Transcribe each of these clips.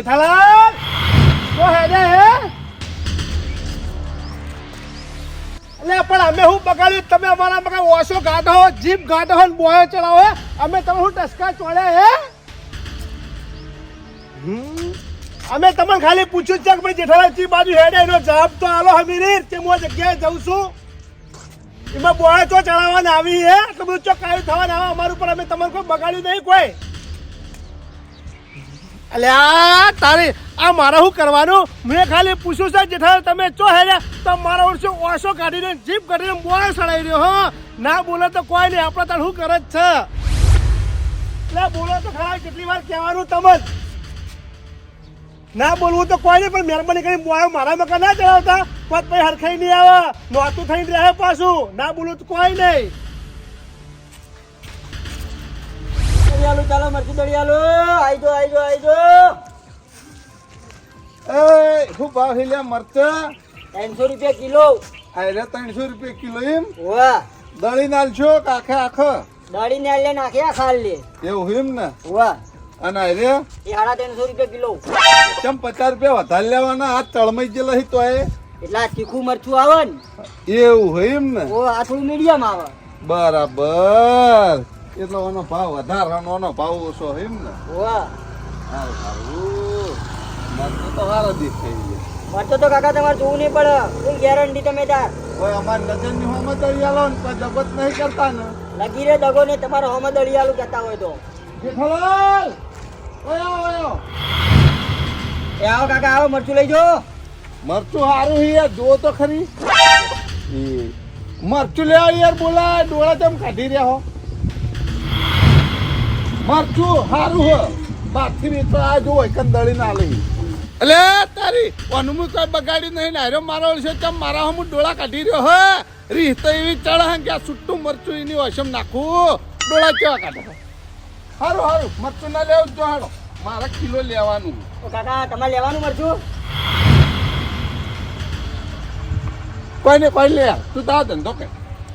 જેઠાલાલ તો હેડે હે એટલે પણ અમે હું બગાડ્યું તમે અમારા મગા ઓછો ગાઢો જીપ ગાઢો ને બોયો ચડાવો અમે તમે હું ટસકા ચોળ્યા હે અમે તમને ખાલી પૂછ્યું છે કે ભાઈ જેઠાલાલ ચી બાજુ હેડે એનો જવાબ તો આલો હમીર કે હું જગ્યાએ જઉં છું એમાં બોયો ચો ચડાવવાને આવી હે તો બધું ચો કાયું થવાને આવે અમારું પર અમે તમારે કોઈ બગાડ્યું નહીં કોઈ અલ્યા તારે આ મારે શું કરવાનું મેં ખાલી પૂછ્યું છે જેઠાલાલ તમે ચો હેડ્યા તો મારા વર્ષો ઓછો કાઢીને જીપ કાઢીને બોયો ચડાવી રહ્યો હો ના બોલે તો કોઈ નહીં આપણે તાર શું કરે જ છે એટલે બોલો તો ખરા કેટલી વાર કહેવાનું તમને ના બોલવું તો કોઈ નહીં પણ મહેરબાની કરીને બોયો મારા મકા ના ચડાવતા પત પછી હરખાઈ નહીં આવે નોતું થઈને રહે પાછું ના બોલવું તો કોઈ નહીં ચાલો મરચી દળિયાલો આઈજો એ શું ભાવ હેલ્યા મરચા 300 રૂપિયા કિલો અરે 300 રૂપિયા કિલો એમ વાહ દળી નાલશો કે આખે દળી ને લે નાખ્યા ખાલ લે એવું એમ ને વાહ અને અરે એ 350 રૂપિયા કિલો ચમ 50 રૂપિયા વધારે લેવાના હાથ ચળમાઈ ગયેલા તો એટલા તીખું મરચું આવે ને એવું એમ ને ઓ આ થોડું મીડિયમ આવે બરાબર એટલો એનો ભાવ વધારવાનો એનો ભાવ ઓછો એમ ને વાહ સારું મરચું તો સારા દેખાઈ ગયા મરચું તો કાકા તમારે જોવું નહીં પડે ફૂલ ગેરંટી તમે તાર કોઈ અમારી નજરની હોમાં દળી આલો ને કોઈ જગત નહીં કરતા ને લગી રે દગો ને તમારો હોમ દળિયાલું કહેતા હોય તો જેઠાલાલ ઓયો એ આવો કાકા આવો મરચું લઈ જો મરચું સારું યાર જો તો ખરી મરચું લેવા યાર બોલા ડોળા ચમ કાઢી રહ્યા હો મરચું સારું હો બાકી તો આ જો એકન દળી ના લઈ એટલે તારી અનુમુ કોઈ બગાડ્યું નહીં નાર્યો મારો છે ચમ મારા હમ ડોળા કાઢી રહ્યો હે રીહ તો એવી ચડે કે આ છૂટું મરચું એની વશમ નાખું ડોળા કેવા કાઢે સારું મરચું ના લેવું જો હાડો મારે કિલો લેવાનું તો કાકા તમારે લેવાનું મરચું કોઈ લે તું તારો ધંધો કે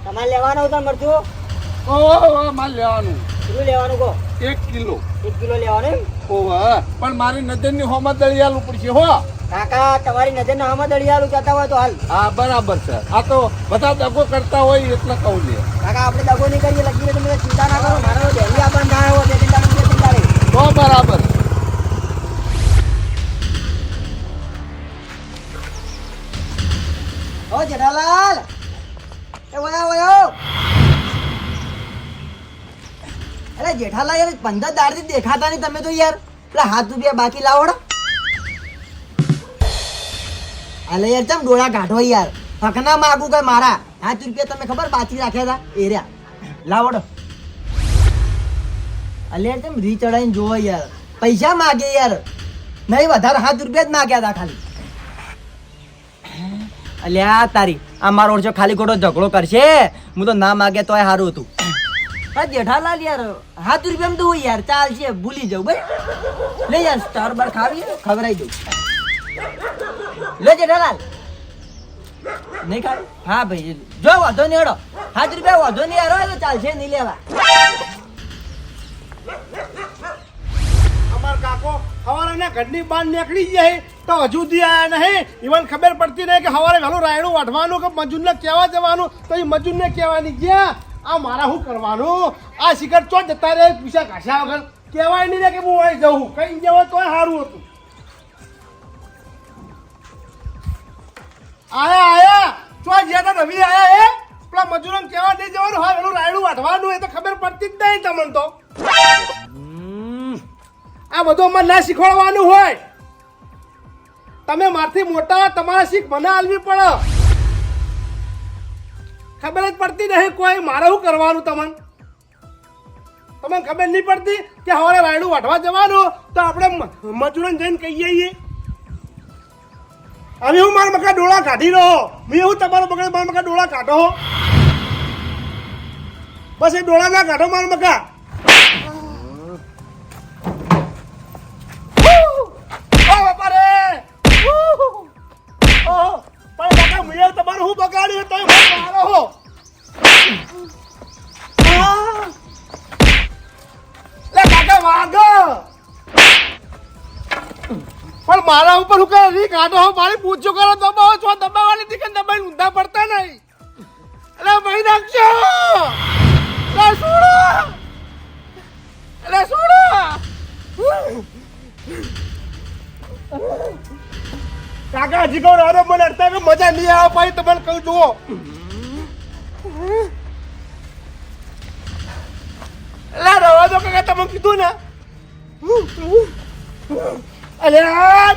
તમારે લેવાનું હતું મરચું ઓહો મારે લેવાનું કેટલું લેવાનું કહો 1 કિલો 1 કિલો લેવાનું ઓહો પણ મારી નજરની હોમાં દળિયાલ ઉપર છે હો કાકા તમારી નજર ના આમાં દળિયાલું કહેતા હોય તો હાલ હા બરાબર છે આ તો બધા દગો કરતા હોય એટલે કહું લે કાકા આપણે દગો નહીં કરીએ લગીને તમે ચિંતા ના કરો મારો ડેલી આપણને ના આવ્યો તે ચિંતા રહી તો બરાબર ઓ જેઠાલાલ એ વયો અરે જેઠાલાલ યાર 15 દાડથી દેખાતા નહીં તમે તો યાર પેલા હાથ રૂપિયા બાકી લાવડો અલે યાર ચમ ડોળા કાઢો યાર હકના માગું કઈ મારા 5 રૂપિયા તમે ખબર બાકી રાખ્યા હતા એર્યા લાવડો અલે યાર ચમ રી ચડાઈને જોવો યાર પૈસા માગે યાર નહીં વધારે 7 રૂપિયા જ માગ્યા હતા ખાલી અલ્યા તારી આ મારો ઓળજો ખાલી ખોટો ઝઘડો કરશે હું તો ના માગ્યા તોય સારું હતું હા જેઠાલાલ યાર 7 રૂપિયા તો હોય યાર ચાલશે ભૂલી જાઉં ભાઈ લે યાર સ્ટાર બાર ખાવી ખવડાવી દઉં લે જેઠાલાલ નહીં ખાવી હા ભાઈ જો વાંધો નહીં હેડો 7 રૂપિયા વાંધો નહીં યાર તો ચાલશે નહીં લેવા અમાર કાકો હવારે ના ઘરની બહાર નીકળી જાય તો હજુ દી આયા નહીં ઈવન ખબર પડતી નહીં કે હવારે વહેલું રાયડું વાઢવાનું કે મજૂરને કહેવા જવાનું તો એ મજૂરને કહેવાની ગયા આ મારા શું કરવાનું આ શિખર ચો જતા રહે પૈસા ઘાસા વગર કહેવાય નહીં ને કે હું અહીં જઉં કઈ જવા તોય સારું હતું આયા ચો જ્યાં તો રવિ આયા એ પેલા મજૂરોને કહેવા નહીં જવાનું હા વહેલું રાયડું વાઢવાનું એ તો ખબર પડતી જ નહીં તમને તો આ બધું અમારે ના શીખવાડવાનું હોય તમે મારથી મોટા તમારા શીખ મને આલવી પડે ખબર જ પડતી નહીં કોઈ મારે શું કરવાનું તમને ખબર નહીં પડતી કે સવારે રાયડું વાઢવા જવાનું તો આપણે મજૂરોને જઈને કહીએ હવે હું મારા મકા ડોળા કાઢી રહ્યો મેં હું તમારો બગડે મારા મકા ડોળા કાઢો બસ એ ડોળા ના કાઢો મારા મકા તમારું હું બગાડ્યું તો મારો હો લે કાકા વાગો પણ મારા ઉપર હું કરે રી કાઢો હો મારી પૂછ્યું કરો દબાવો છો દબાવવાની હતી કે દબાઈને ઊંધા પડતા નહીં અરે ભાઈ નાખજો અરે છોડો અરે છોડો કાકા હજી કહું અરે મને અડતા કે મજા નહીં આવે ભાઈ તમને કહું જુઓ અરે રવા દો કાકા તમે કીધું ને અરે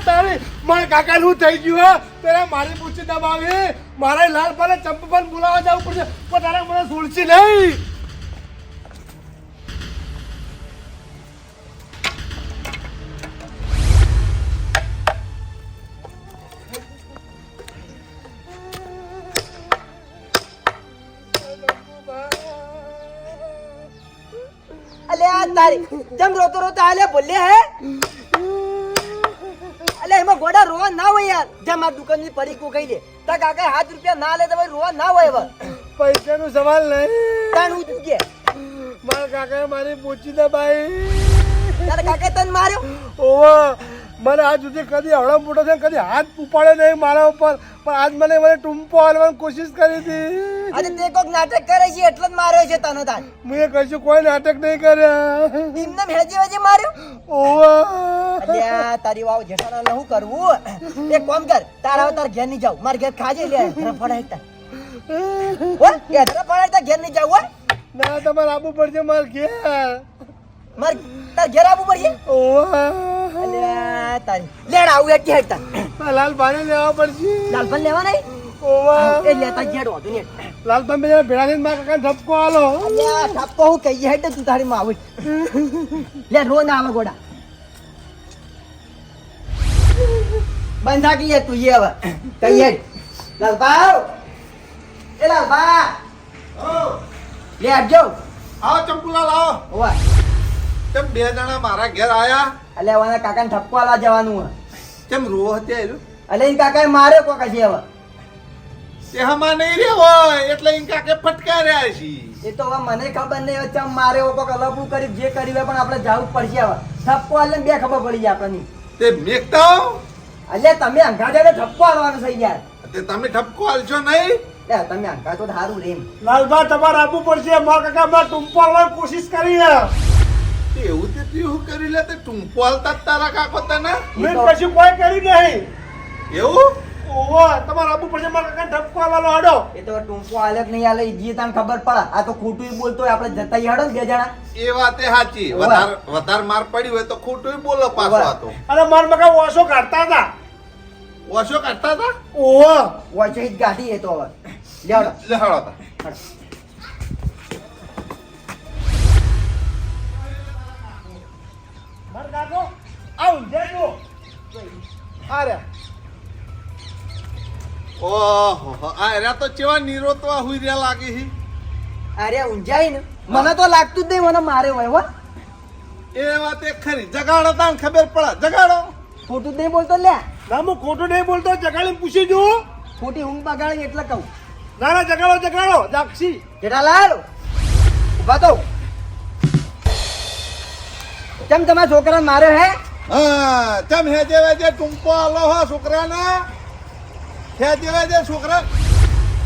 તારે મારા કાકા નું થઈ ગયું હે તારે મારી પૂછી દબાવી મારા લાલ પાલે ચંપન બોલાવા જવું પડશે પણ તારે મને છોડશી નહીં અલે આ તારી જમ રોતો રોતો આલે બોલે હે અલે એમાં ગોડા રોવા ના હોય યાર જેમ આ દુકાનની પરીકો કહી દે તા કાકા 7 રૂપિયા ના લે તો ભાઈ રોવા ના હોય હવે પૈસાનો સવાલ નહીં તાણ હું કે મારા કાકાએ મારી પૂછી દબાઈ તારા કાકાએ તને માર્યો ઓવા મને આજ સુધી કદી હળો મોટો છે કદી હાથ ઉપાડે નહીં મારા ઉપર પણ આજ મને ટૂંપો હાલવાની કોશિશ કરી હતી આજે તે કોક નાટક કરે છે એટલે જ માર્યો છે તને તાર મેં કશું કોઈ નાટક નહીં કર્યા એમને હેજી વેજી માર્યો ઓવા અલ્યા તારી વાવ જેઠાલાલ શું કરવું એક કામ કર તારા તાર ઘેર ની જાવ માર ઘેર ખાજે લે ધરા ફડાય ઓ કે ધરા ફડાય તા ઘેર ની જાવ હો ના તમારે આવવું પડશે માર ઘેર માર તાર ઘેર આવવું પડશે ઓવા અલ્યા તારી લેડ આવું એક હેડતા લાલભાઈને લેવા પડશે લાલપન લેવા નહીં ઓવા એ લેતા ઘેર હોતું ને લાલભાઈ બે ભેળા થઈને મારા કાકાને ધપકો આલો અલ્યા ઠપકો હું કહીએ હેડ તું તારી માં આવું લે રો ના આવે ગોડા બંધા કીએ તું એ હવે કહીએ લાલભાઈ એ લાલભાઈ લે આવજો આવો ચંપુલાલ આવો ઓવા તેમ બે જણા મારા ઘેર આયા અલ્યા વાના કાકાને ઠપકો આલવા જવાનું હે કેમ રોવો હતી આયરું અલે ઈ કાકાએ માર્યો કોક છે હવે તે હમા નહીં રે હોય એટલે ઈ કાકે ફટકાર્યા છે એ તો હવે મને ખબર નહીં હવે ચમ માર્યો કોક અલગું કરી જે કર્યું હોય પણ આપણે જવું જ પડશે હવે ઠપકો આલે બે ખબર પડી જાય આપણને તે મેકતા અલ્યા તમે અંગાજાને ઠપકો આલવાનો છે યાર તે તમે ઠપકો આલશો નહીં લે તમે અંગા તો સારું રેમ લાલભાઈ તમારે આવવું પડશે મારા કાકા મારા ટૂંપો હાલવાની કોશિશ કરી એવું તે તું શું કરી લે તે ટૂંપો હાલતા જ તારા કાકો તને મેં કશું કોઈ કર્યું નહીં એવું ઓવા તમારે આવવું પડશે મારા કાકાને ધપકો હાલવાનો હાડો એ તો ટૂંકો આલે કે નહીં આલે ઈ જે તને ખબર પડે આ તો ખોટું બોલતો હોય આપણે જતા ઈ હડો ને બે જણા એ વાત એ સાચી ઓવા. વધારે માર પડી હોય તો ખોટું બોલો પાછો ઓવા. આતો અને મારા મકા ઓછો કાઢતા હતા ઓછો કાઢતા હતા ઓવા વચ્ચે જ ગાડી એ તો હવે લેવડો લે હાલો તા મારા કાકો આવ દેજો અરે ઓહો આ એરા તો ચેવા નિરોતવા હુઈ રહ્યા લાગે છે અરે ઊંઝાઈ ને મને તો લાગતું જ નહીં મને મારે હોય હો એ વાત એ ખરી જગાડો તાન ખબર પડે જગાડો ખોટું જ નહીં બોલતો લે ના હું ખોટું નહીં બોલતો જગાડીને પૂછી જુઓ ખોટી ઊંઘ બગાડી એટલે કહું ના ના જગાડો જાક્ષી જેઠાલાલ ઉભા તો કેમ તમારા છોકરાને માર્યો હે હા ચમ હેજે વેજે ટૂંકો આલો હો છોકરાના હેજે વેજે છોકરા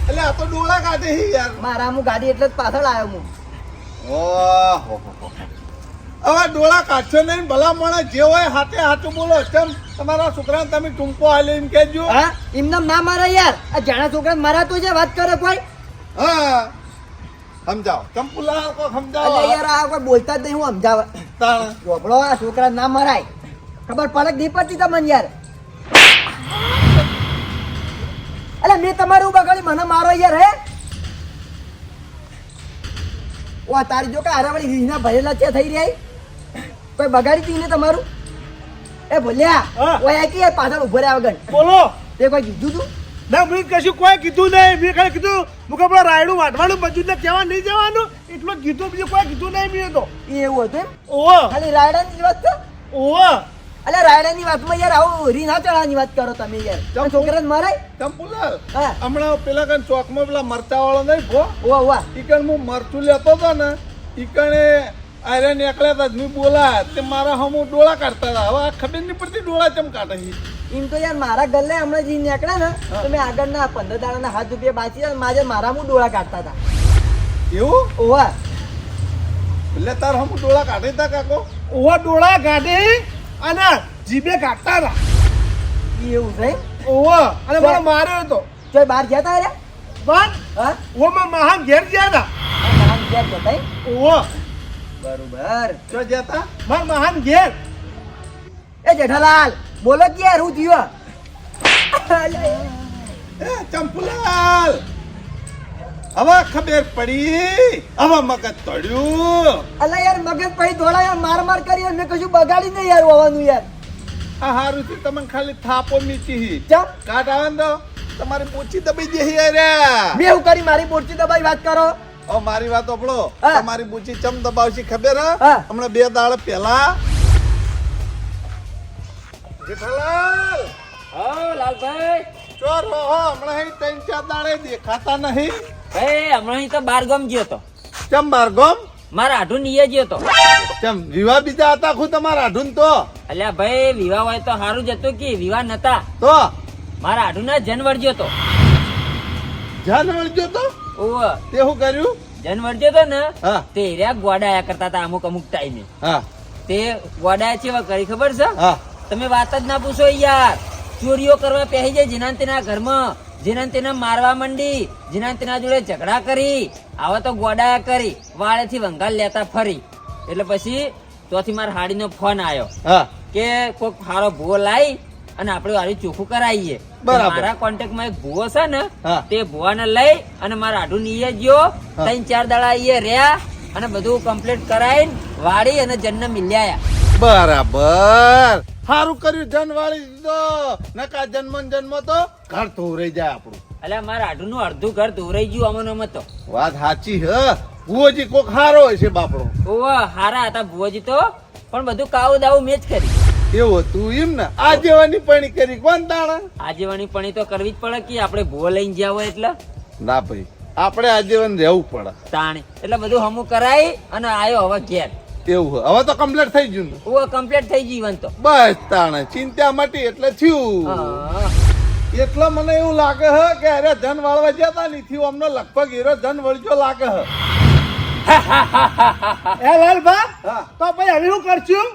એટલે આ તો ડોળા કાઢે છે યાર મારા હું ગાડી એટલે જ પાછળ આવ્યો હું ઓહો હવે ડોળા કાઢશો નહીં ભલા મને જે હોય હાથે હાથું બોલો ચમ તમારા છોકરાને તમે ટૂંકો આલે એમ કહેજો હા એમને ના મારે યાર આ જાણા છોકરાને મારાતો છે વાત કરે કોઈ હા સમજાવો ચંપુલા કો સમજાવો અલે યાર આ કોઈ બોલતા જ નહીં હું સમજાવે તાણ ચોપડો આ છોકરા ના મરાય ખબર પડે કે નહીં પડતી તમને યાર અલે મેં તમારું બગાડી મને મારો યાર હે ઓ તારી જો કે આરાવળી રીના ભરેલા છે થઈ રહી કોઈ બગાડી તી ને તમારું એ ભોલ્યા હા. ઓય આ કે યાર પાછળ ઉભો રહ્યા વગર બોલો તે કોઈ કીધું તું ના મેં કશું કોઈ કીધું નહીં મેં ખાલી કીધું મુકે પેલા રાયડું વાટવાનું મજૂરને કહેવા નહીં જવાનું એટલું જ કીધું બીજું કોઈ કીધું નહીં મેં તો એ એવું હતું એમ ઓવા ખાલી રાયડાની વાત છે ઓવા અલે રાયડાની વાતમાં યાર આવું રી ના ચડાની વાત કરો તમે યાર તમે છોકરાને મારાય ચંપુલા હા હમણાં પેલા કઈ ચોકમાં પેલા મરચા વાળો નહીં ભો ઓવા ઓવા ઈકણ હું મરચું લેતો હતો ને ઈકણે અરે નીકળ્યા તા મેં બોલા તે મારા હમું ડોળા કાઢતા હતા હવે આ ખબર નહીં પડતી ડોળા ચમ કાઢે છે એમ તો યાર મારા ગલ્લે હમણાં જે નીકળ્યા ને તો મેં આગળના 15 દાડાના 7 રૂપિયા બાકી મારા હું ડોળા કાઢતા હતા એવું ઓવા એટલે તાર હમું ડોળા કાઢે તા કાકો ઓવા ડોળા કાઢે અને જીભે કાઢતા હતા એવું છે ઓવા અને મને માર્યો હતો ચોય બહાર ગયા તા રે પણ હા ઓમાં મહાન ઘેર ગયા હતા નામ ગયા જતા ઓવા બરોબર જો જતા માર મહાન ઘેર એ જેઠાલાલ બોલો કે યાર હું થયો એ ચંપુલાલ હવે ખબર પડી હવે મગજ તળ્યું અલા યાર મગજ પડી ધોળા યાર માર કરી મેં કશું બગાડી નહીં યાર હોવાનું યાર આ હારું થી તમને ખાલી થાપો મીચી ચમ કાટ આવે ને તો તમારી પૂછી દબાઈ જઈ યાર મેં હું કરી મારી બોરચી દબાઈ વાત કરો ઓ મારી વાત ઓપડો હા. તમારી બુચી ચમ દબાવશી ખબર હે હા. હમણાં 2 દાડા પહેલા જેઠાલાલ હા લાલભાઈ ચોર હો હમણાં અહીં 3-4 દાડે દેખાતા નહીં ભાઈ હમણાં તો બાર ગામ ગયો તો ચમ બારગોમ મારા આઢું નીએ ગયો તો ચમ વિવાહ બીજા હતા ખુ તમારા આઢુન તો અલ્યા ભાઈ વિવાહ હોય તો સારું જ હતું કે વિવાહ નતા તો મારા આઢું ના જન વળગ્યો તો જાન વળજો તો ઓવ તે શું કર્યું જન વળગ્યો તો ને હા તે રહ્યા ગોડાયા કરતા હતા અમુક ટાઈમે હા તે ગોડાયા ચેવા કરી ખબર છે હા તમે વાત જ ના પૂછો યાર ચોરીઓ કરવા પહેરી જાય જેના ને તેના ઘરમાં જેના ને તેના મારવા માંડી જેના ને તેના જોડે ઝઘડા કરી આવા તો ગોડાયા કરી વાળેથી વંગાલ લેતા ફરી એટલે પછી તોથી મારા હાડીનો ફોન આવ્યો હા કે કોક હારો ભૂવો લાવી અને આપણે હારી ચોખ્ખું કરાવીએ બરાબર. મારા કોન્ટેક્ટ માં એક ભૂવો છે ને હા. તે ભૂવાને લઈ અને મારા આઢું નીએ ગયો 3-4 દાડા અહીંયા રહ્યા અને બધું કમ્પ્લીટ કરાઈને વાળી અને જન્મ મિલ્યા બરાબર સારું કર્યું જન વાળી દીધો નકા જન્મ તો ઘર ધોરાઈ જાય આપણું એટલે મારા આઢું નું અડધું ઘર ધોરાઈ ગયું અમનો મતો વાત સાચી હ ભુવોજી કોક હારો હોય છે બાપડો ઓવા હારા હતા ભુવોજી તો પણ બધું કાવું દાવું મેં જ કરી એવું હતું એમ ને આ જેવાની પણી કરી કોણ તાણા આજીવણી પણ તો કરવી જ પડે કે આપણે ભૂવો લઈને ગયા હોય એટલે ના ભાઈ આપણે આજીવન રહેવું પડે તાણી એટલે બધું હમું કરાઈ અને આયો હવે ઘેર એવું હવે તો કમ્પ્લીટ થઈ ગયું ને ઓ કમ્પ્લીટ થઈ જીવન તો બસ તાણે ચિંતા મટી એટલે થયું હા. એટલે મને એવું લાગે હ કે અરે જન વાળવા જતા નથી અમને લગભગ હીરો જન વળજો લાગે હ એ લાલભા હા. તો ભાઈ હવે શું કરશું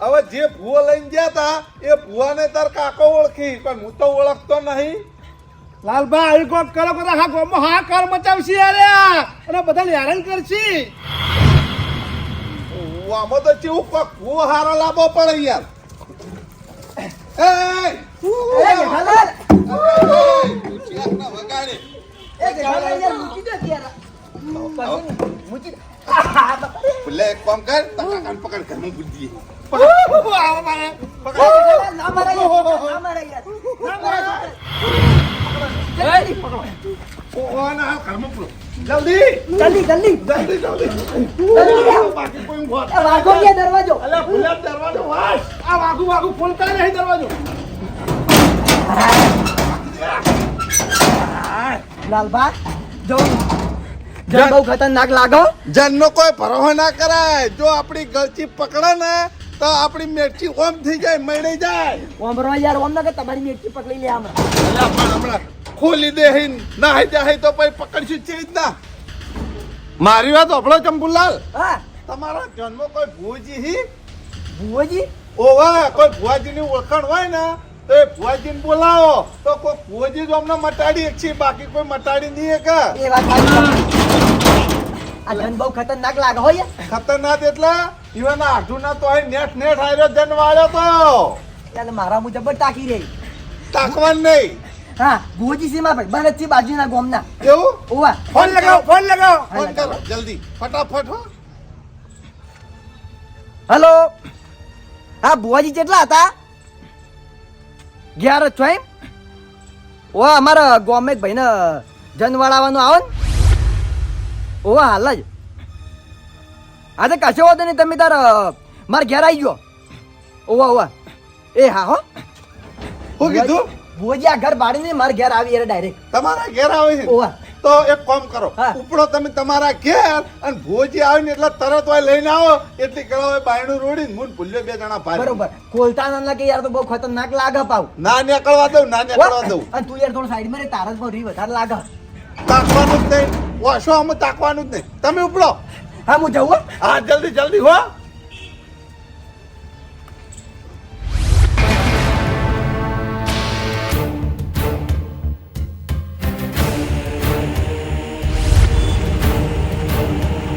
હવે જે ભૂવો લઈને ગયા તા એ ભૂવાને તાર કાકો ઓળખી પણ હું તો ઓળખતો નહીં લાલભા આવી કોક કરો બધા હા ગોમો હા કર મચાવશી અરે અને બધા હેરાન કરશી આમાં તો ચેવું કોક ભૂવો હારો લાવવો પડે યાર એ જેઠાલાલ વગાડે એ જેઠાલાલ યાર મૂકી દો યાર મૂકી દો. ભલે એક કામ કર તકા કાન પકડ ઘરમાં બુદ્ધિ આવો મારે જેઠાલાલ, ના મારા યાર, ના મારા યાર, ના મારા યાર. ઓના હાલ ઘરમાં પૂરો જલ્દી જલ્દી જલ્દી જલ્દી જલ્દી જલ્દી. બાકી કોઈ મોત એ વાગો કે દરવાજો અલ્યા ભૂલા દરવાજો વાસ આ વાગુ ખોલતા નહીં દરવાજો લાલબા જો જન બહુ ખતરનાક લાગો જનનો કોઈ ભરોસો ના કરાય જો આપણી ગળચી પકડે ને તો આપણી મેરચી ઓમ થઈ જાય મળી જાય ઓમરો યાર ઓમ ના કે તમારી મેટી પકડી લે આમાં અલ્યા પણ હમણાં ખોલી દે હી ના જાય તો પછી પકડશું છે જ ના મારી વાત ઓભળો ચંપુલાલ હા તમારા જન્મ કોઈ ભુવજી હી ભુવોજી ઓવા કોઈ ભુવાજીની ઓળખાણ હોય ને તો એ ભુવાજીને બોલાવો તો કોઈ ભુવાજી જ અમને મટાડી એક છે બાકી કોઈ મટાડી નહીં એક એ વાત સાચી. આ જન બહુ ખતરનાક લાગે હો યાર ખતરનાક એટલે ઈવાના આઢુના તો અહીં નેટ નેટ આયરો જન વાળ્યો તો ચાલ મારા મુજબ જ ટાકી રહી તાકવાન નહીં હા ભુવોજી સીમા ભાઈ બરતથી બાજુના ગોમના એવું ઓવા ફોન લગાવો ફોન કરો જલ્દી ફટાફટ હો હેલો હા ભુવાજી કેટલા હતા 11 છો એમ ઓ અમારા ગોમે એક ભાઈને જનવાળાવાનું આવો ને ઓ હાલ જ હા તો કશો વાંધો નહીં તમે તાર મારા ઘેર આવી ગયો ઓવા ઓવા એ હા હો શું કીધું ભુવાજી આ ઘર ભાડીને મારા ઘેર આવી યાર ડાયરેક્ટ તમારા ઘેર આવે છે ઓવા તો એક કામ કરો હા. ઉપડો તમે તમારા ઘેર અને ભોજી આવે ને એટલે તરત હોય લઈને આવો એટલી કળા હોય બાયણું રોડીને મૂન ભૂલ્યો 2 જણા ભારે બરોબર ખોલતા ના લાગે યાર તો બહુ ખતરનાક લાગે પાવ ના નીકળવા દઉં ના નીકળવા દઉં અને તું યાર થોડું સાઈડ માં રે તારા જ બહુ રી વધારે લાગે તાકવાનું જ નહીં વાશો અમે તાકવાનું જ નહીં તમે ઉપડો હા હું જવું હો? હા જલ્દી જલ્દી હો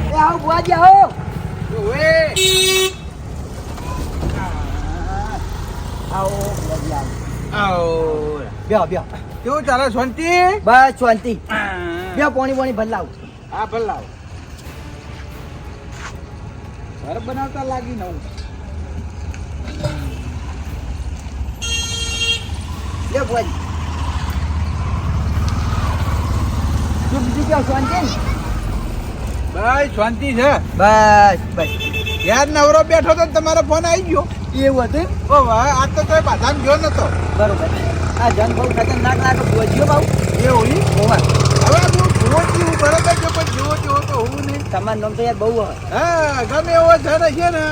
એ આવો બુઆજી આવો આવો બુઆજી આવો બેહો બેહો કેવું ચાલે શાંતિ બસ શાંતિ બેહો પાણી ભરલાવ હા ભલાવ ઘર બનાવતા લાગી નવું લે બુઆજી તું બીજું કેવું શાંતિ ને? બસ શાંતિ છે બસ બસ યાર નવરો બેઠો તો ને તમારો ફોન આવી ગયો એવું હતું ઓ વાહ આ તો તોય બાધામ ગયો નતો બરોબર આ જન બહુ ખતરનાક લાગે બુઆજીઓ બાવ એવું ઈ? હોવા હવે હું ભૂવો જીવું બરાબર છે પણ જેવો તેવો તો હોવું નહીં તમારું નામ તો યાર બહુ હોય હા ગમે એવો છે ને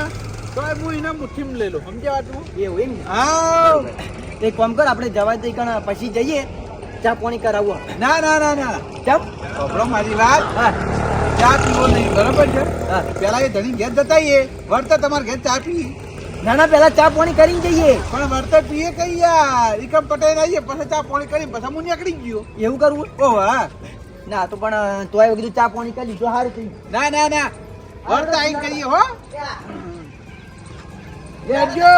તો હું એના મુઠ્ઠીમાં લઈ લઉં સમજ્યા વાતનું એવું એમ ને હા એક કામ કર આપણે જવા દઈ કણ પછી જઈએ ચા પાણી કરાવવો ના ના ના ના ચમ સાંભળો મારી વાત હા ચા પીવો નહીં બરાબર છે હા પેલા એ ધણી ઘેર જતા આવીએ વળતા તમારે ઘેર ચા પી ના ના પેલા ચા પાણી કરીને જઈએ પણ વળતા પીએ કઈ યાર ઈકમ પટાઈને આવીએ પછી ચા પાણી કરી પછી હું નીકળી ગયો એવું કરવું ઓ વાહ ના તો પણ તોય કીધું ચા પાણી કરી લીધું સારું થયું ના ના ના વળતા આવીને કરીએ હો લેજો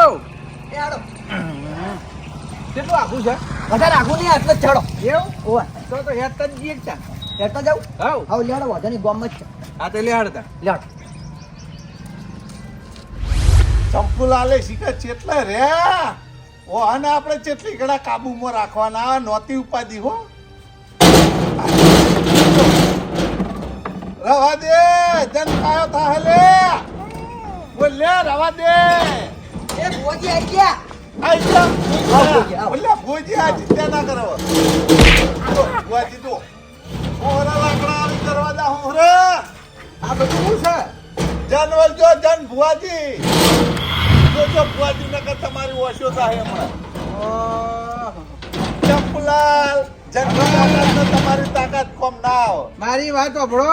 કેટલું આખું છે વધારે આખું નહીં આટલો જ ચડો એવું ઓવા તો હેડ તક જઈએ ચા હેઠતા જાઉં હાવ હવે લેડો વધો નહીં ગોમ જ છે આ તો લેહાડતા લેડ ચંપુલાલે શીખે ચેટલે રે ઓ અને આપણે ચેટલી ઘડા કાબુમાં રાખવાના નોતી ઉપાધિ હો રવા દે જન કાયો થા લે બોલ લે રવા દે એ બોજી આવી ગયા આઈ જા ભોજી, આવો. બોલ ભોજી આ ચિંતા ના કરો ભોજી તો ઓરા લાકડા આવી દરવાજા હું રે આ બધું શું છે જન વલજો જન ભુવાજી જો ભુવાજી નકર તમારી ઓછો થાય હમણાં ચંપલાલ જન તમારી તાકાત કોમ ના આવે મારી વાત સાંભળો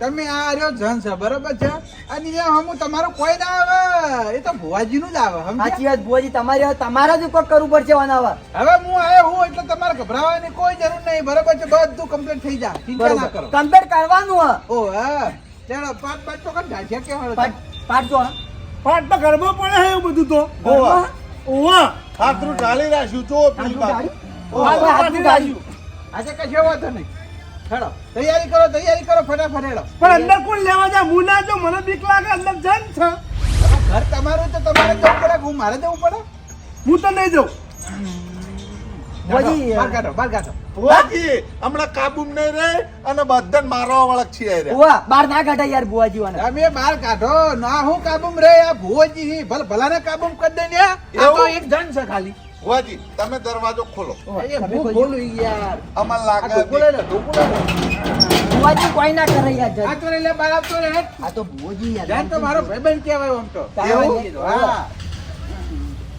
તમે આ રહ્યો જન છે બરોબર છે અને એ હમું તમારું કોઈ ના આવે એ તો ભુવાજીનું જ આવે સાચી સમજ્યા? વાત ભુવાજી તમારે જ કોઈ કરવું પડશે વાનાવા હવે હું આવ્યો હું એટલે તમારે ગભરાવાની કોઈ જરૂર નહીં બરોબર છે બધું કમ્પ્લીટ થઈ જાય ચિંતા ના કરો કમ્પેર કરવાનું હા ઓ હા ચાલો પાંચ પાંચ તો કઈ ઢાંચ્યા કેવા પાડજો હા પાટ તો ઘરમાં પડે છે એવું બધું તો ઓવા ઓવા ખાતરું ઢાળી રાખ્યું જો પેલી બાજુ હાથનું હાથનું ગાડ્યું આજે કશો વાંધો નહીં હેડો તૈયારી કરો ફટાફટ હેડો પણ અંદર કોણ લેવા જાય હું ના જો મને બીક લાગે અંદર જન છે હવે ઘર તમારું તો તમારે જવું પડે કે હું મારે જવું પડે હું તો નહીં જાઉં ભુવાજી બહાર કાઢો ભુવાજી હમણાં કાબુ નહીં રહે અને બધાને મારવા વળગ છીએ રે ઓવા બાર ના કાઢા યાર ભુવાજી વાના તમે બહાર કાઢો ના હું કાબુમ રે આ ભુવોજી ભલે ભલાને કાબુમ કરી દે ને આ તો એવું? એક જણ છે ખાલી ભુવાજી તમે દરવાજો ખોલો એ હું બોલું યાર અમને આ લાગે ઢોકળે ને ઢોકળે ને. ભુવાજી કોઈ ના કરે યાર આ તો રે લે બહાર આવતો રે હેટ. આ તો ભુવાજી યાર જાન તો મારો ભાઈબંધ કહેવાય આમ તો એવું? હા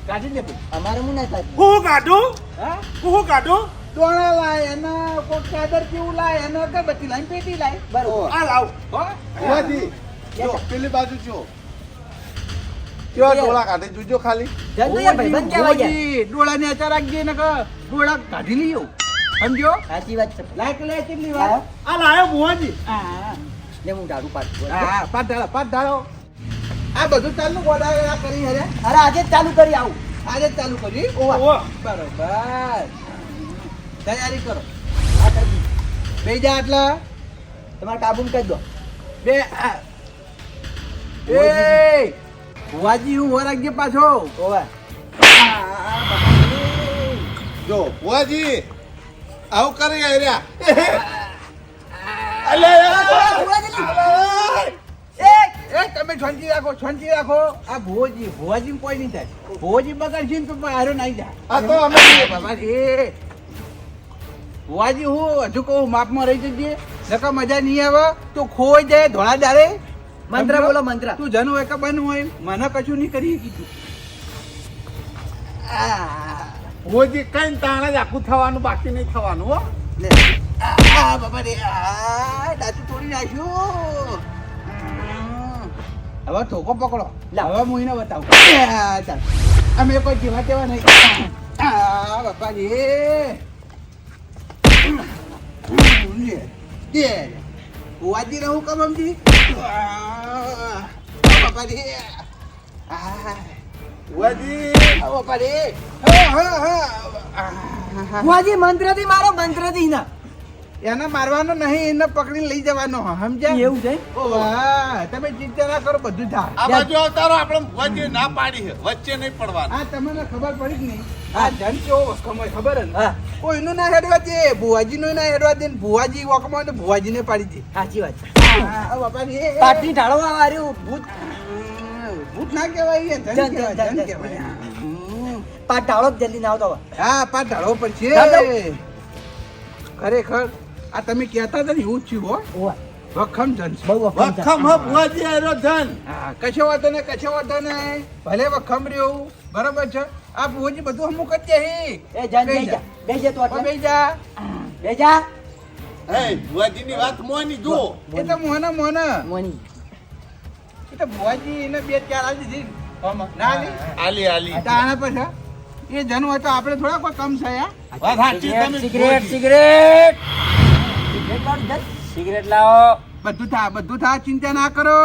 કાઢી લે ભાઈ. અમારે હું ના થાય હું કાઢું હા હું કાઢું દોણા લાય એના કોઈ ચાદર કેવું લાય એના અગરબત્તી લાય પેટી લાય બરોબર આ લાવ હો ભુવાજી જો પેલી બાજુ જો કેવા ડોળા કાઢે જોજો ખાલી જન તો યાર ભાઈબંધ કહેવાય યાર ભુવોજી, ડોળાને અચાર રાખજે ને કે ડોળા કાઢી લીયો સમજો સાચી વાત છે લાયક લે કેટલી વાર આ લાયો બુવાજી હા લે હું ડાળું પાડું હા પાટ ધારો આ બધું ચાલુ ગોડા કરી હરે અરે આજે જ ચાલુ કરી આવું આજે જ ચાલુ કરી ઓવા બરોબર તૈયારી કરો આ કરી દીધું. બે જા આટલા તમારે કાબૂમાં કરી દો બે એ ભુવાજી હું વરાગજે પાછો ઓવા જો ભુવાજી આવું કરી આર્યા અલે એ તમે શાંતિ રાખો આ ભુવાજી કોઈ નહીં થાય ભુવાજી બગાડશે ને તો હારો નાઈ જાય આ તો અમે બાબા એ ભુવાજી હું હજુ કહું માપમાં રહી જજે નકર મજા નહીં આવે તો ખોઈ જાય ધોળા દાડે મંત્ર બોલો મંત્ર. તું જન હોય કે બન હોય મને કશું નહીં કરી કીધું હોજી કઈ તાણે જ આખું થવાનું બાકી નહીં થવાનું હો લે બાપા રે દાચું તોડી નાખ્યું હવે ધોકો પકડો હવે હું એને બતાવું ચાલ અમે કોઈ જેવા તેવા નહીં બાપા રે વાજી રહું કમમજી બાપા રે હોજી બાપા રે ભુવાજી મંત્રથી મારો મંત્રથી ના એને મારવાનો નહીં એને પકડીને લઈ જવાનો સમજ્યા એવું છે ઓ વાહ તમે ચિંતા ના કરો બધું થાય આ બાજુ અવતારો આપણે હોજી ના પાડી છે વચ્ચે નહીં પડવાનું આ તમને ખબર પડી કે નહીં આ ધન કેવો વખમ હોય ખબર હે ને હા કોઈનું ના હેડવા દે ભુવાજીનું ના હેડવા દે ને ભુવાજી વખમ હોય તો ભુવાજીને પાડી દે સાચી વાત છે. આ બાપા રે પાટની ઢાળો આવ્યું ભૂત ભૂત ના કહેવાય ધન ધન, કહેવાય ધન, ધન ધન. કહેવાય પાટ ઢાળો જ જલ્દી ના આવતો હવે. હા પા ઢાળવો પડશે જાઓ. ખરેખર આ તમે કહેતા હતા ને એવું જ થયું હો ઓવા, વખમ ધન છે બહુ વખમ છે. વખમ હો હોજી આરો ધન હા કશો વાંધો નહીં કશો વાંધો નહીં ભલે વખમ રહ્યું બરાબર છે આ ભુવાજી બધું અમુક જ છે એ જાન બેહી જા બેહી જા તું આટલે. બેહી જા બેહી જા એ ભુવાજીની વાત મોની જુઓ એ તો મોના મોના મોની એ તો ભુવાજી એને બે ચાર આવી દીધી ના લી આલી આલી તાણા પછી એ જન હોય તો આપણે થોડા કોઈ કમ છે યાર વાત સાચી તમે સિગરેટ ભુવાજી. સિગરેટ સિગરેટ વાળું જલ. સિગરેટ લાવો બધું થા ચિંતા ના કરો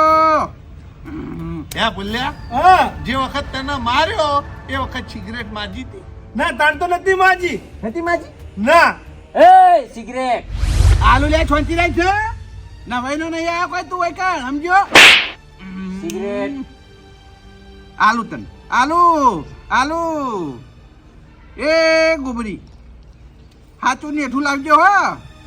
હે ભૂલ્યા હા જે વખત તને માર્યો એ વખત સિગરેટ માજી હતી ના તાણ તો નથી માજી નથી માજી ના એ સિગરેટ આલુ લે છોંચી રાખ છે નવાઈ નો નહીં આવ્યો કોઈ તું હોય કાણ સમજો સિગરેટ આલુ તન આલુ આલુ એ ગોબરી હાચું ને એઠું લાવજો હો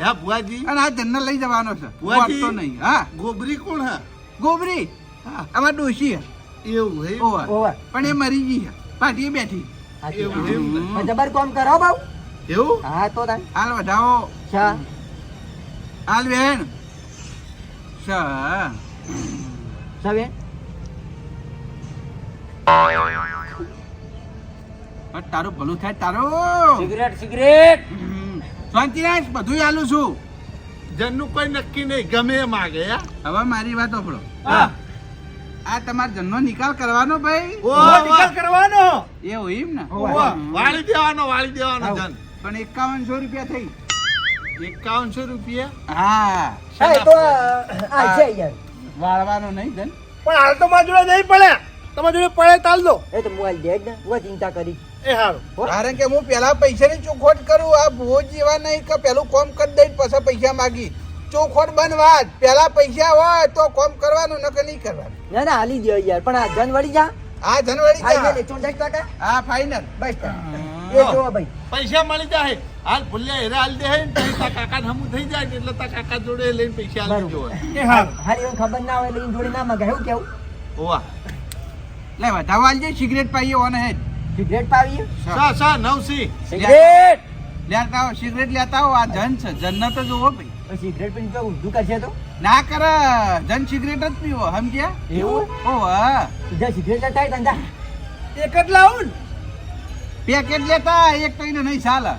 હે ભુવાજી અને આ જન્ન લઈ જવાનો છે ભુવાજી. વાંચતો નહીં હા ગોબરી કોણ હે ગોબરી હા આમાં ડોશી હે. એવું હે ઓવા. ઓવા. પણ એ મરી ગઈ છે પાટીએ બેઠી સાચી એવું વાત. એવું પણ જબર કોમ કરો બાઉ એવું હા તો તાન હાલ વધાવો શા હાલ બેન શા સવે પણ તારું ભલું થાય તારું સિગરેટ સિગરેટ શાંતિ રાખ બધું આલું છું જનનું કોઈ નક્કી નહીં ગમે એ માગે હે હવે મારી વાત સાંભળો હા આ તમારા જન્મનો નિકાલ કરવાનો ભાઈ ઓ નિકાલ કરવાનો એવું એમ ને વાળી દેવાનો જન પણ 5100 રૂપિયા થઈ 5100 રૂપિયા હા હા એ તો આ છે યાર વાળવાનો નહીં ધન પણ હાલ તો મારા જોડે નહીં પડે તમારા જોડે પડે તાલ દો એ તો મોબાઈલ દે જ ને હું ચિંતા કરી એ હારું કારણ કે હું પેલા પૈસાની ચોખવટ કરું આ ભોજ જેવા નહીં કે પેલું કોમ કરી દઈ પછી પૈસા માગી ચોખવટ બનવા પેલા પૈસા હોય તો કોમ કરવાનું નકર નહીં કરવાનું ના ના હાલી દો યાર પણ આ જન વળી જા આ જનવરી હાઈ લે 64%. હા ફાઈનલ બસ એ જો ભાઈ પૈસા મળી જાય હાલ ભૂલ્યા હેરા હાલ દે હે ને પછી તાર કાકા હમું થઈ જાય ને એટલે તાર કાકા જોડે લઈને પૈસા હાલ બરોબર. જોવે એ હારું હારી એને ખબર ના હોય લઈને જોડે ના મગાય એવું કેવું ઓવા લે વધાવો આલજે સિગરેટ પાઈએ ઓને હેડ સિગરેટ પાવીએ સા નવસી સિગરેટ લેતા આવો સિગરેટ લેતા આવો આ જન છે જન તો જોવો ભાઈ પછી સિગરેટ પીને તો ઊંધું કરશે તો ના કર જન સિગરેટ જ પીવો સમજ્યા એવું ઓ હા જા સિગરેટ લેતા આય ધંધા એક જ લાવું પેકેટ લેતા એક તો એને નહીં ચાલે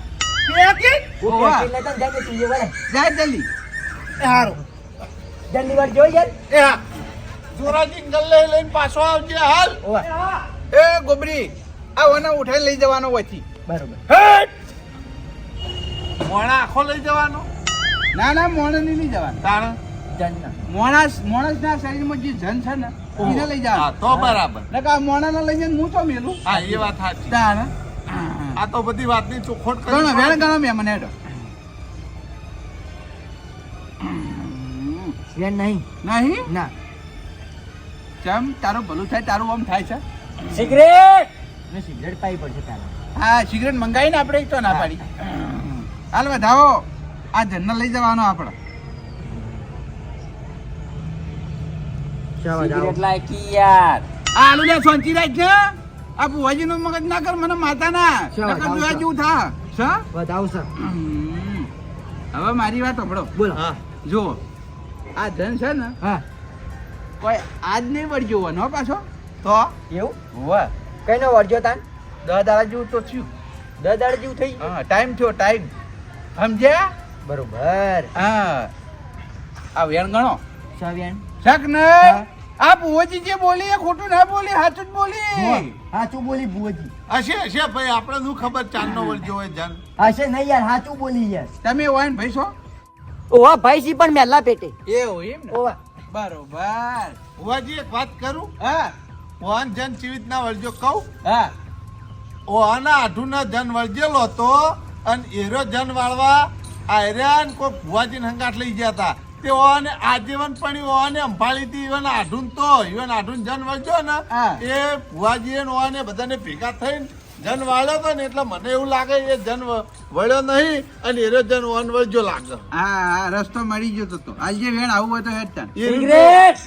ને પેકેટ હું ઓવા. પેકેટ લેતા જાય તું એ વળે જાય જલ્દી એ હારું જલ્દી વાર જોઈ યાર એ હા જોરાજી ગલ્લે લઈને પાછો આવજે હાલ ઓવા એ ગોબરી આ ઓને ઉઠાઈ લઈ જવાનો વચ્ચી બરોબર હેટ મોણા આખો લઈ જવાનો ના ના મોણે નહીં જવાનું તાણ જન મોણસ ના શરીરમાં જે જન છે ને એને લઈ હા જવાનું તો બરાબર નકા મોણાને લઈ જઈને હું તો મેલું હા એ વાત સાચી તાણ આ તો બધી વાતની ચોખવટ ગણો કરી વેણ ગણો મેં મને હેડો વેન નહીં નહીં ના ચમ તારું ભલું થાય તારું આમ થાય છે સિગરેટ મેં સિગરેટ પાઈ પડશે તારે હા સિગરેટ મંગાવીને આપણે તો ના પાડી હાલ વધાવો આ જન્નલ લઈ જવાનો આપણે સિગરેટ લાયકી યાર આ આલુ લે સોંચી રાખ છે આ ભુવાજી નું મગજ ના કર મને માતા ના શું વાત, નકર જોયા જેવું થા છે બતાવ સર હવે મારી વાત સાંભળો. બોલો. હા જો આ ધન છે ને હા કોઈ આજ નહીં વળજો હો પાછો. તો એવું હોવે કઈ નો વળજો તાન 10 દાડા જેવું તો થયું. 10 દાડા જેવું થઈ ગયું. હા ટાઈમ થયો ટાઈમ સમજ્યા. બરોબર. હા આ વેણ ગણો સવ્યાન શક ને હા. આ ભુવોજી જે બોલી એ ખોટું ના બોલી સાચું જ બોલી. સાચું બોલી ભુવજી. હશે હશે ભાઈ આપણે શું ખબર ચાંદનો વળજો હોય જન હશે નહીં યાર સાચું બોલી યાર. તમે હોય ને ભાઈ છો ઓવા ભાઈ સી પણ મેલા પેટે. એવું એમ ને ઓવા બરોબર. ભુવાજી એક વાત કરું હા ઓહન જન ચીવિત ના વળજો કહું હા ઓહાના આઠુના જન વળજેલો હતો અને એરો જન વાળવા આયરન કોઈ ભુવાજીને હંગાટ લઈ ગયા હતા તે ઓને આજીવન પણ ઓને અંભાળી હતી ઇવન આઢુન તો ઇવન આઢુન જન વળજો ને હા. એ ભુવાજીએ ને ઓને બધાને ભેગા થઈને જન વાળ્યો હતો ને એટલે મને એવું લાગે એ જન વળ્યો નહીં અને એરો જન ઓન વળજો લાગે હા રસ્તો મળી ગયો તો આજ જે વેણ આવું હોય તો હેડતા એ રીત- સિગરેટ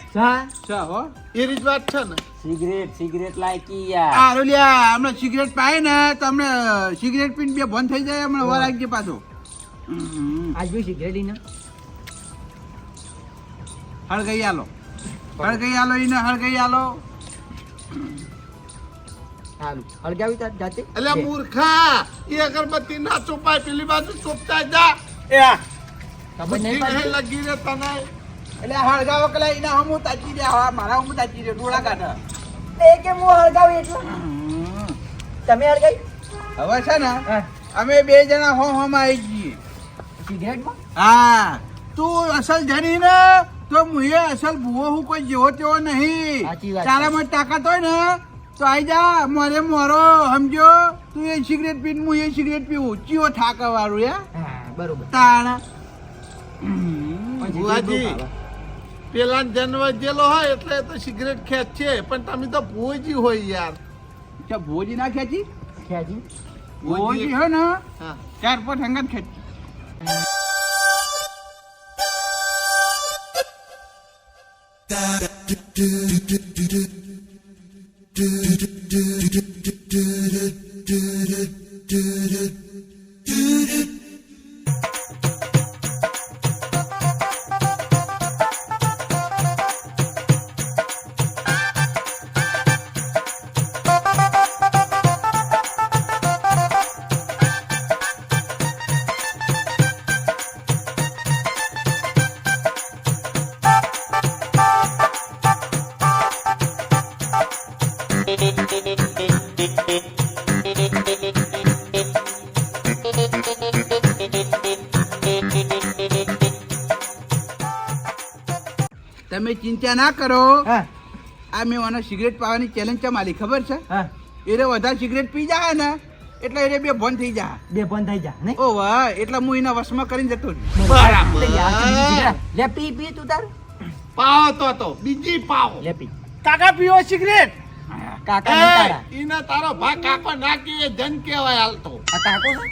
છે હો. એ રીત વાત છે ને સિગરેટ લાયકી યાર. આ રોલિયા હમણાં સિગરેટ પાય ને તો અમને સિગરેટ પીને બે બંધ થઈ જાય હમણાં વાર આવી પાછો. આજ બી સિગરેટ ને હળગઈ આલો હળગઈ આલો એને હળગઈ આલો. હાલું હળગાવી તાર જાતે. એટલે મૂર્ખા એ અગરબત્તી ના ચોપાય પેલી બાજુ ચોપતા જા એ આ ખબર નહીં બુદ્ધિ પડતી. નહીં લગી રે તને એટલે હળગાવો કલા એને હમું તાચી દે હા મારા હમું તાચી દે ડોળા કાઢે. એ કે હું હળગાવી એટલે તમે હળગાવી હવે છે ને હા. અમે બે જણા હોમ આવી જઈએ. સિગરેટમાં હા તું અસલ જણી ને તો મુએ અસલ ભૂવો હું કોઈ જેવો તેવો નહીં. સાચી વાત. તારામાં તાકાત હોય ને તો આઈ જા મોરે મોરો સમજો. તું એ સિગરેટ પીને હું એ સિગરેટ પીવું ચિયો ઠાકા વાળું યા હા બરોબર. તાણા. પણ સિગરેટ બહુ ભુવાજી ભાવે. પેલા જન્મ જેલો હોય એટલે તો સિગરેટ ખેંચે પણ તમે તો ભુવજી હોય યાર અચ્છા ભોજી ના ખેંચી ખેંચી. ભોજી હોય ને હા ચાર પાંચ હંગાત ખેંચી. તમે ચિંતા ના કરો. હા આ મેં મને સિગરેટ પાવાની ચેલેન્જ છે મારી ખબર છે. હા એને વધારે સિગરેટ પી જાય ને એટલે એને બે બંધ થઈ જાય. બે બંધ થઈ જા ને. ઓ વાહ એટલે હું એના વશમાં કરીને જતો રહું. બરાબર. લે યાર, તું બીજી સિગરેટ. લે પી પી તું તાર. પાવો તો બીજી પાવો લે પી. કાકા પીવો સિગરેટ કાકા ને તારા. ઈના તારો ભાગ કાકો નાખી એ જન કહેવાય હાલતો આ કાકો છે?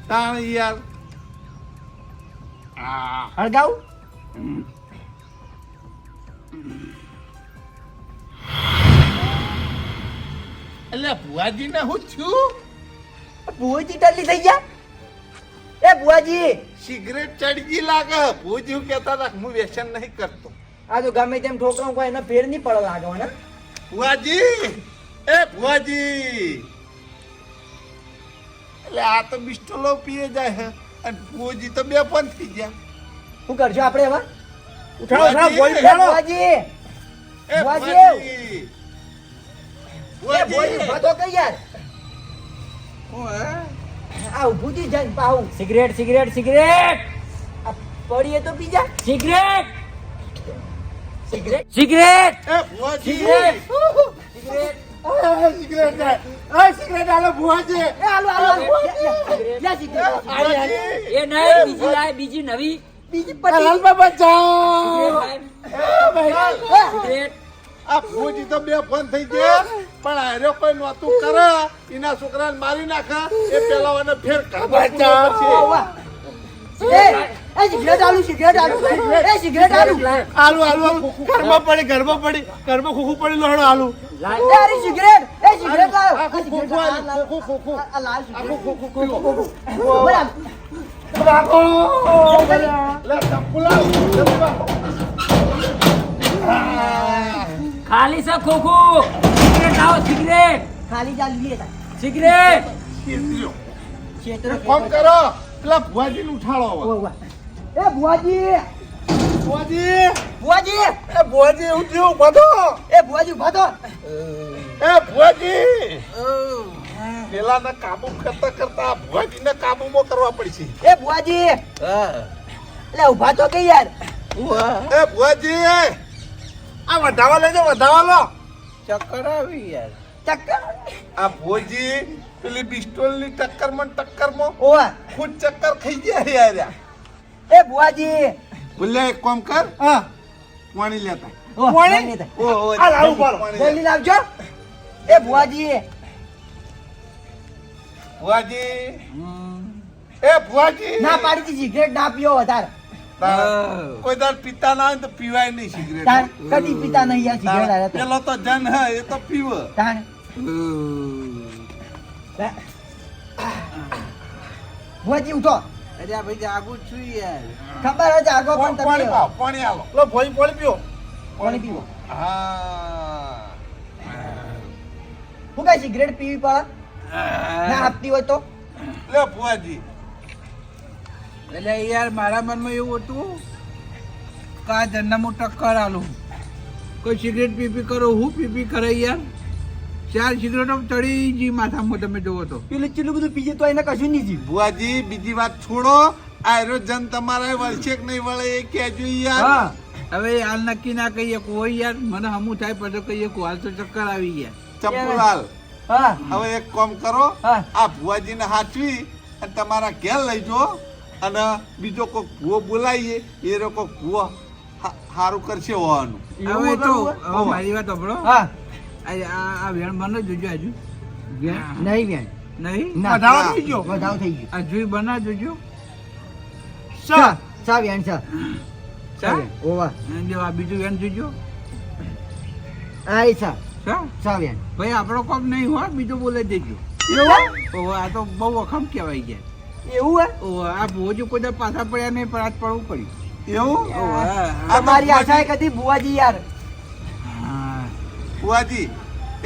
તાણ યાર આ હળગાવું. એટલે ભુવાજી ને હું છું ભુવાજી ટલ્લી થઈ ગયા. એ ભુવાજી સિગરેટ ચડજી લાગે ભુવાજી હું કહેતા હતા કે હું વ્યસન નહીં કરતો આ તો ગમે તેમ ઠોકરાં કોઈ એનો ફેર નહીં પડે લાગે મને. ભુવાજી એ ભુવાજી એટલે આ તો બિસ્ટોલો પીએ જાય હે અને ભુવાજી તો બે પણ થઈ ગયા શું કરજો આપણે હવે? ઉઠાડો ઉઠાડો બોલ એ ઉઠાડો ભુવાજી એ ભુવાજી! ભુવાજી એ ભુવાજી ઊભા તો કઈ યાર. હું હે? આ ઊભું થી જઈને પાહું. સિગરેટ સિગરેટ સિગરેટ આ પડીએ તો બીજા સિગરેટ સિગરેટ. સિગરેટ એ ભુવાજી સિગરેટ સિગરેટ સિગરેટ આલો ભુવાજી એ હાલો હાલો લે સિગરેટ. ભુવાજી એ નહીં બીજી લાય બીજી નવી બીજી પડી. લાલબા બચાવ સિગરેટ આ ભુવાજી તો બે ફોન થઈ ગયા પણ હાર્યો કોઈ નહોતું કરે એના છોકરાને મારી નાખે એ પેલા મને ફેર બચાવ. વાહ. એ સિગરેટ આલુ સિગરેટ આલુ એ સિગરેટ આલુ આલુ આલુ ઘરમાં પડી ઘરમાં ખોખું પડી લોહડો આલુ એ અરે સિગરેટ એ સિગરેટ લાવ. આખું ખોખું આલ્યું, ખોખું, ખોખું. આ લાલ સિગરેટ. આખું ખોખું પીવો. બરાબર ભાગો લે ચંપુલાલ જલ્દી ભાગો. ખાલી છે ખોખું સિગરેટ લાવો સિગરેટ ખાલી ચાલવી સિગરેટ કીધું. ક્ષેત્રો ફોન કરો પેલા ભુવાજીને ઉઠાડો હવે. એ બુઆજી બુઆજી બુઆજી એ બુઆજી ઉઠ્યું બધો એ બુઆજી ઉભા થો. એ ભુવાજી પેલાને કાબુ કરતા કરતા ભુવાજીને કાબુમાં કરવા પડશે. એ બુઆજી એટલે ઉભા તો કે યાર એ ભુવાજી આ વધાવા લેજો વધાવા લો ચક્કર આવી યાર. ચક્કર આ ભુવાજી પેલી પિસ્તોલની ટક્કરમાં ઓવા ખુદ ચક્કર ખાઈ ગયા યાર. એ બુઆજી ભૂલ્યા એક કામ કર હા પાણી લેતા ઓ કોણે? નહીં થાય. ઓ આ લાવું પાડો. જલ્દી લાવજો એ બુઆજી ભુવાજી એ ભુવાજી ના પાડી દી સિગરેટ ના પીઓ વધારે કોઈ દર પીતા ના હોય તો પીવાય નહીં સિગરેટ. તાણ કદી પીતા નહીં યાર સિગરેટ આયા તો પેલો તો જન હે એ તો પીવે. તાણ બુઆજી ઉઠો અરે ભાઈ જાગું જ છું યાર. ખબર જ આગો પણ પાણી તમે પાવ પાણી આલો. લો ભોઈ પાણી પીઓ પાણી પીવો હા હું કઈ સિગરેટ પીવી પડે ના આપતી હોય તો લે ભુવાજી એટલે યાર મારા મનમાં એવું હતું કે આ જન્મ ટક્કર આલું કોઈ સિગરેટ પીપી કરો હું પીપી કરે યાર 4 સિગરેટો ચડી જી માથામાં તમે જોવો તો. પેલું ચીલું બધું પીજે તો એને કશું નહીં જીવ ભુવાજી બીજી વાત છોડો આયરો જન તમારે વળશે કે નહીં વળે એ કહેજો યાર. હા હવે હાલ નક્કી ના કહીએ કોઈ યાર મને હમું થાય પછી કહીએ હાલ તો ચક્કર આવી ગયા. ચંપુલાલ હા હવે એક કામ કરો હા. આ ભુવાજીને હાચવી અને તમારા ઘેર લઈ જો અને બીજો કોઈક ભૂવો બોલાવીએ એ લોકો ભૂવો સારું કરશે હોવાનું. હવે તો કરવું? હવે મારી વાત સાંભળો. હા આ વેણ બનો જોજો હજુ વેણ નહીં બેન નહીં ના વધાવો થઈ ગયો વધાવ થઈ ગયો હજુ બના જોજો. સા સા બેન સા સા? ઓવા અને જો આ બીજું વેણ જોજો. આઈ સા સા? સા બેન ભાઈ આપણો કોમ નહીં હોય બીજું બોલે દેજો. એવું ઓહો આ તો બહુ વખમ કહેવાય ગયા. એવું હે ઓહો આ ભોજ કોઈ દી પાછા પડ્યા નહીં પણ આજ પડવું પડ્યું. એવું ઓહો, હા, હા. તમારી આશા કદી બુઆજી યાર હા ભુવાજી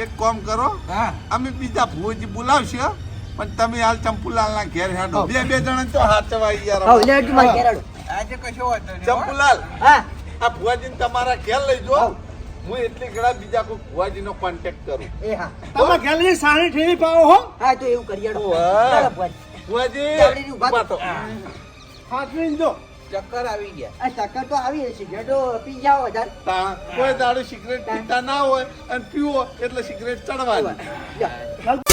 એક કામ કરો હા અમે બીજા ભુવાજી બોલાવશે પણ તમે હાલ ચંપુલાલના ઘેર હેડો. બે જણા તો હાચવાય યાર. હા લે તું માર કેરાડો આજે કશો વાંધો નહીં હો. ચંપુલાલ હા આ ભુવાજીને તમારા ઘેર લઈ જો. હાઉ. હું એટલી ઘણા બીજા કોઈ ભુવાજીનો કોન્ટેક્ટ કરું. એ હા તમે ગેલેરી સારી ઠેવી પાવો હો હા તો એવું કરીયાડો ઓવા. ચાલો બુઆજી ભુવાજી દાવડીની ઊભા ઊભા થો. હાથવીને જો ચક્કર આવી ગયા. આ ચક્કર તો આવી છે સિગરેટો પી જાઓ વધારે તા કોઈ દાડો સિગરેટ પીતા ના હોય અને પીવો એટલે સિગરેટ ચડવાની. જા.